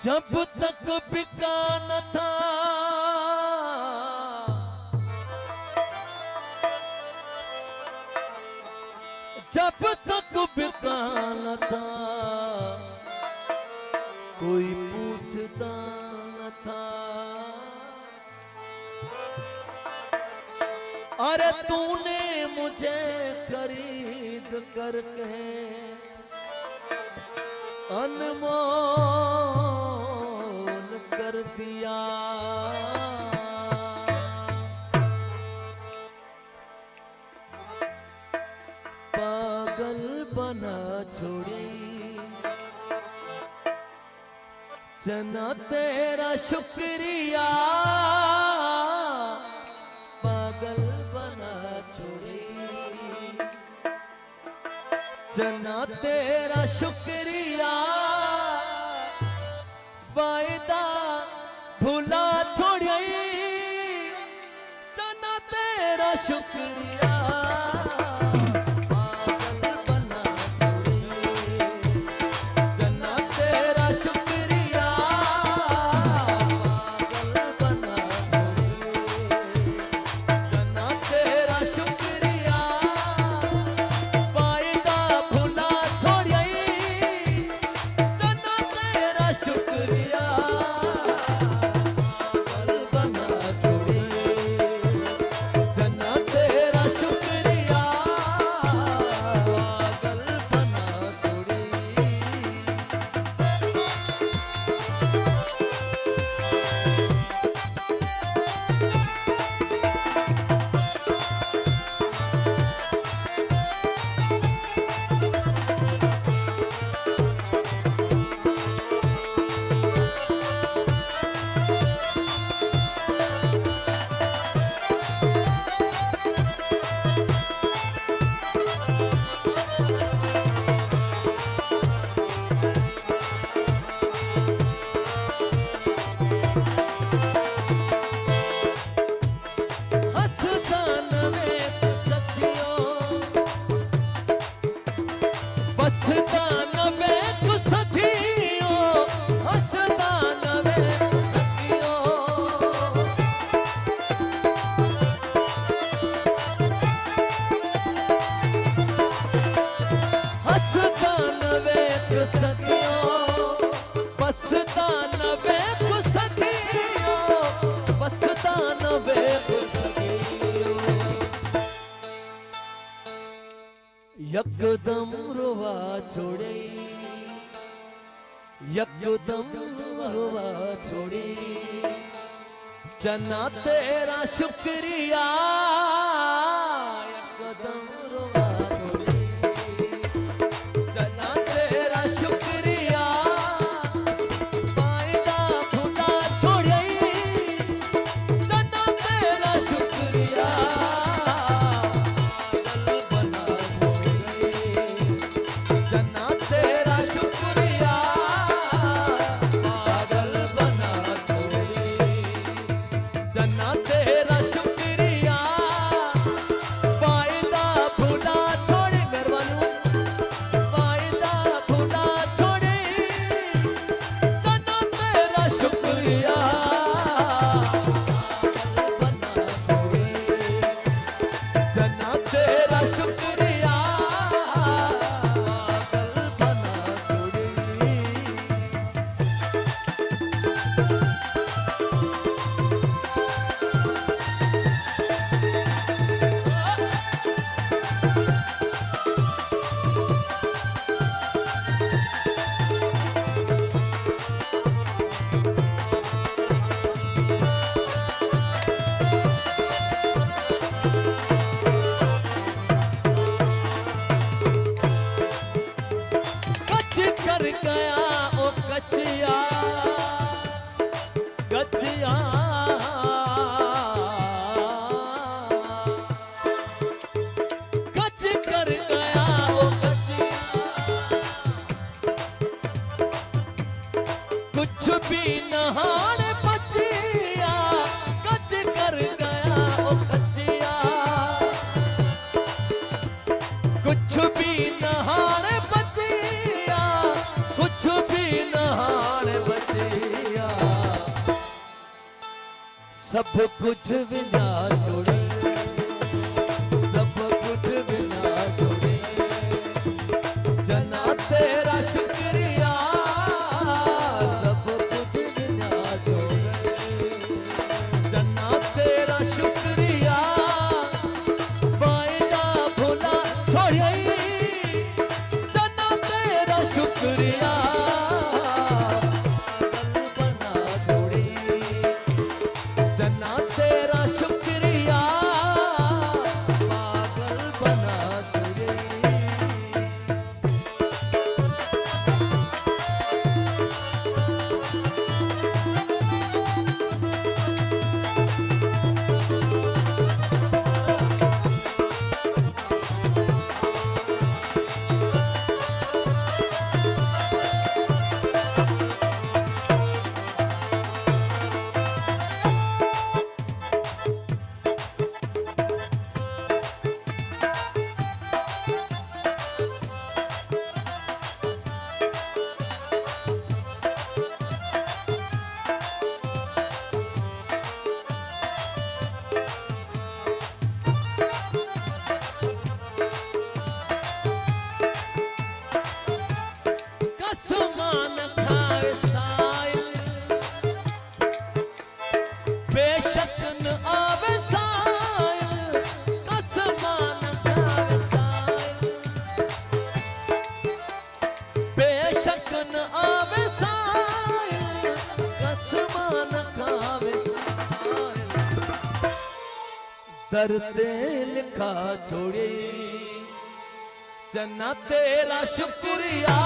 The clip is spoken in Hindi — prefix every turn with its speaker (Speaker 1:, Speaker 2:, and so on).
Speaker 1: जब तक बिका न था जब तक बिका न था कोई पूछता न था। अरे तूने मुझे खरीद करके अनमोल कर दिया। पागल बना छोड़ी जना तेरा शुक्रिया। पागल बना छोड़ी जना तेरा शुक्रिया। वायदा भूला छोड़ी जना तेरा शुक्रिया। यकदम रोवा छोड़े यकदम रोवा छोड़ी जना तेरा शुक्रिया। यकदम रोवा छोड़ी जना तेरा शुक्रिया। वायदा भूला छोड़ी जना तेरा शुक्रिया। भी नहाने बचिया, कुछ भी नहाने बचिया। सब कुछ बिना छोड़े, सब कुछ बिना छोड़े, जना तेरा शुक्रिया, सब कुछ बिना छोड़े, जना तेरा शुक्रिया, वायदा भुला छोड़े, जना तेरा शुक्रिया, जना तेरा शुक्रिया, पागल बना छोड़े। कसमान खाए साइल, बेशक न आवे साइल, कसमान खाए साइल, बेशक न आवे साइल, कसमान खावे साइल, दर्द लिखा छोड़े, जना तेरा शुक्रिया।